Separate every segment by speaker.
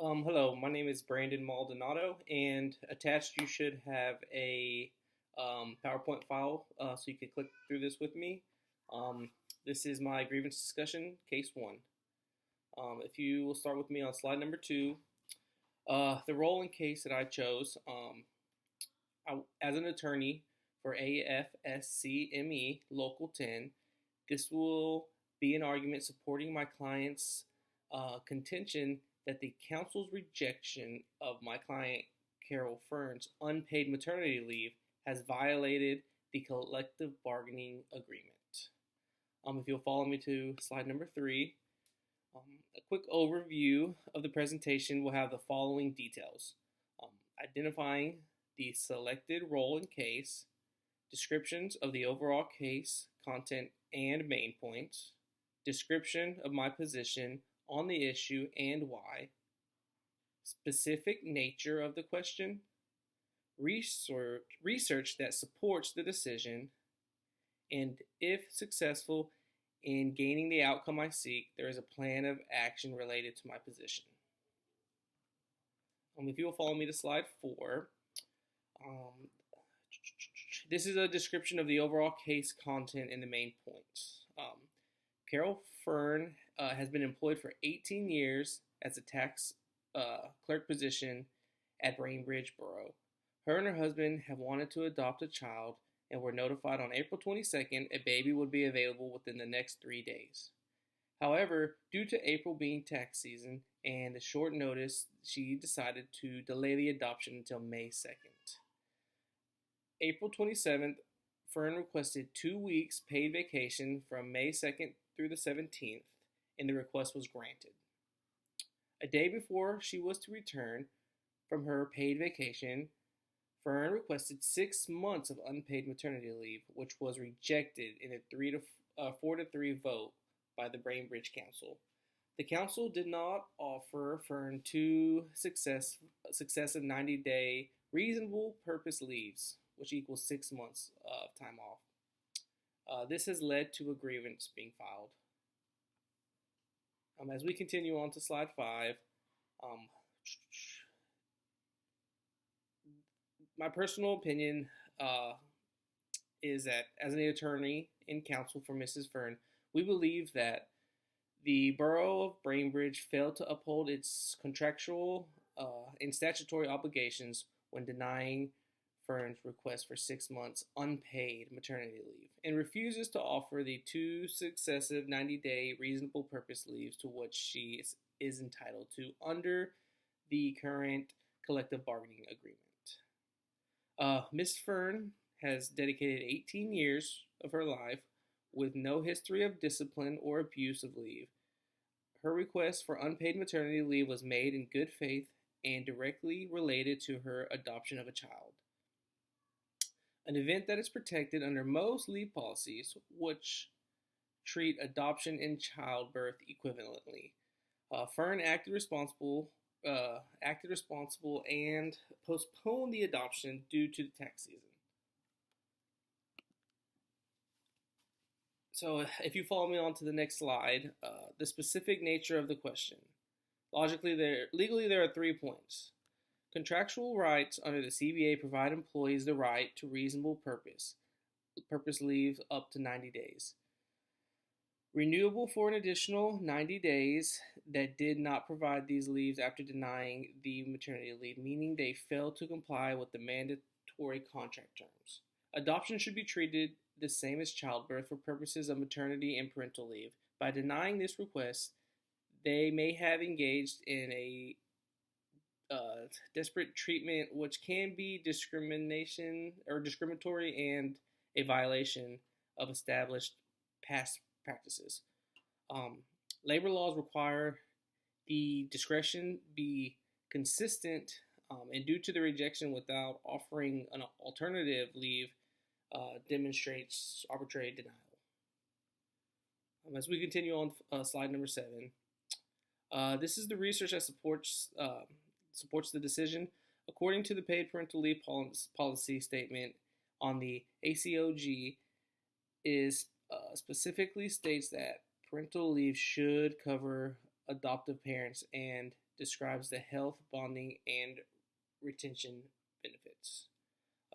Speaker 1: Hello, my name is Brandon Maldonado, and attached you should have a PowerPoint file so you can click through this with me. Um, this is my grievance discussion, case one. If you will start with me on slide number two, the role and case that I chose as an attorney for AFSCME Local 10, this will be an argument supporting my client's contention that the council's rejection of my client Carol Fern's unpaid maternity leave has violated the collective bargaining agreement. If you'll follow me to slide number three, a quick overview of the presentation will have the following details. Identifying the selected role and case, descriptions of the overall case, content, and main points, description of my position on the issue and why, specific nature of the question, research that supports the decision, and if successful in gaining the outcome I seek, there is a plan of action related to my position. If you will follow me to slide four, this is a description of the overall case content and the main points. Carol Fern has been employed for 18 years as a tax clerk position at Bainbridge Borough. Her and her husband have wanted to adopt a child and were notified on April 22nd a baby would be available within the next 3 days. However, due to April being tax season and the short notice, she decided to delay the adoption until May 2nd. April 27th, Fern requested 2 weeks paid vacation from May 2nd through the 17th, and the request was granted. A day before she was to return from her paid vacation, Fern requested 6 months of unpaid maternity leave, which was rejected in a 4-3 vote by the Bainbridge Council. The council did not offer Fern 2 successive 90-day reasonable purpose leaves, which equals 6 months of time off. This has led to a grievance being filed. As we continue on to slide 5, my personal opinion is that as an attorney in counsel for Mrs. Fern, we believe that the Borough of Bainbridge failed to uphold its contractual and statutory obligations when denying Fern's request for 6 months unpaid maternity leave and refuses to offer the 2 successive 90-day reasonable purpose leaves to which she is entitled to under the current collective bargaining agreement. Miss Fern has dedicated 18 years of her life with no history of discipline or abuse of leave. Her request for unpaid maternity leave was made in good faith and directly related to her adoption of a child, an event that is protected under most leave policies, which treat adoption and childbirth equivalently. Fern acted responsible and postponed the adoption due to the tax season. So if you follow me on to the next slide, the specific nature of the question. Legally there are 3 points. Contractual rights under the CBA provide employees the right to reasonable purpose leave up to 90 days. Renewable for an additional 90 days that did not provide these leaves after denying the maternity leave, meaning they failed to comply with the mandatory contract terms. Adoption should be treated the same as childbirth for purposes of maternity and parental leave. By denying this request, they may have engaged in a disparate treatment, which can be discrimination or discriminatory and a violation of established past practices. Labor laws require the discretion be consistent, and due to the rejection without offering an alternative leave, demonstrates arbitrary denial. As we continue on slide number 7, this is the research that supports the decision. According to the paid parental leave policy statement on the ACOG, is specifically states that parental leave should cover adoptive parents and describes the health, bonding, and retention benefits.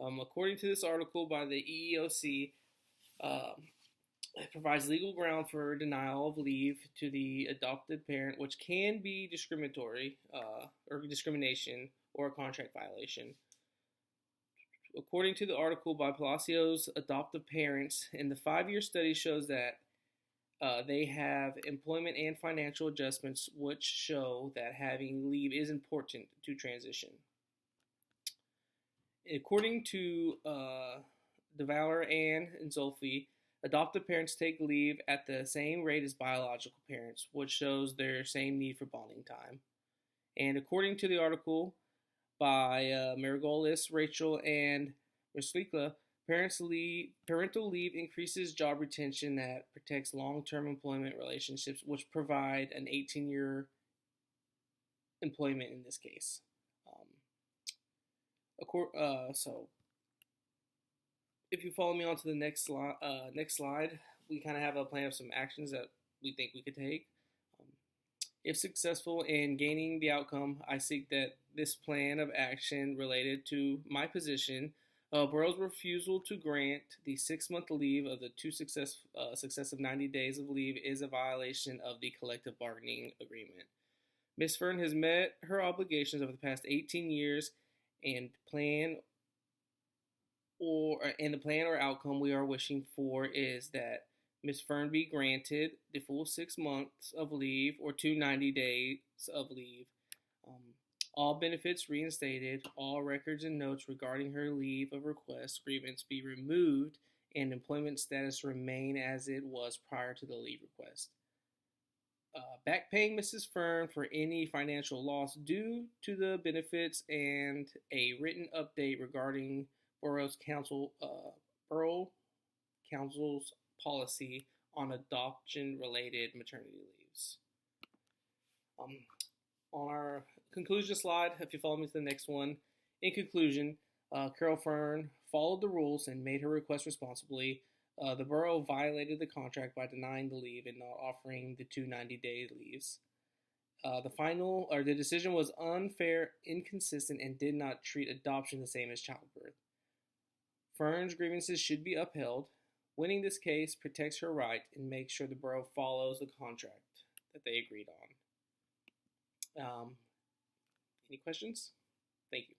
Speaker 1: According to this article by the EEOC, it provides legal ground for denial of leave to the adopted parent, which can be discriminatory or discrimination or a contract violation. According to the article by Palacios, adoptive parents, in the 5-year study shows that they have employment and financial adjustments which show that having leave is important to transition. According to DeValor and Zolfi, adoptive parents take leave at the same rate as biological parents, which shows their same need for bonding time. And according to the article by Margolis, Rachel, and Ruslikla, parental leave increases job retention that protects long-term employment relationships, which provide an 18-year employment in this case. So, if you follow me on to the next slide, we kind of have a plan of some actions that we think we could take. If successful in gaining the outcome, I seek that this plan of action related to my position, borough's refusal to grant the 6-month leave of the 2 successive 90 days of leave is a violation of the collective bargaining agreement. Ms. Fern has met her obligations over the past 18 years, and the plan or outcome we are wishing for is that Ms. Fern be granted the full 6 months of leave or 2 90 days of leave. All benefits reinstated, all records and notes regarding her leave of request grievance be removed, and employment status remain as it was prior to the leave request. Back paying Mrs. Fern for any financial loss due to the benefits, and a written update regarding Borough Council's policy on adoption-related maternity leaves. On our conclusion slide, if you follow me to the next one, in conclusion, Carol Fern followed the rules and made her request responsibly. The borough violated the contract by denying the leave and not offering the 2 90-day leaves. The decision was unfair, inconsistent, and did not treat adoption the same as childbirth. Fern's grievances should be upheld. Winning this case protects her right and makes sure the borough follows the contract that they agreed on. Any questions? Thank you.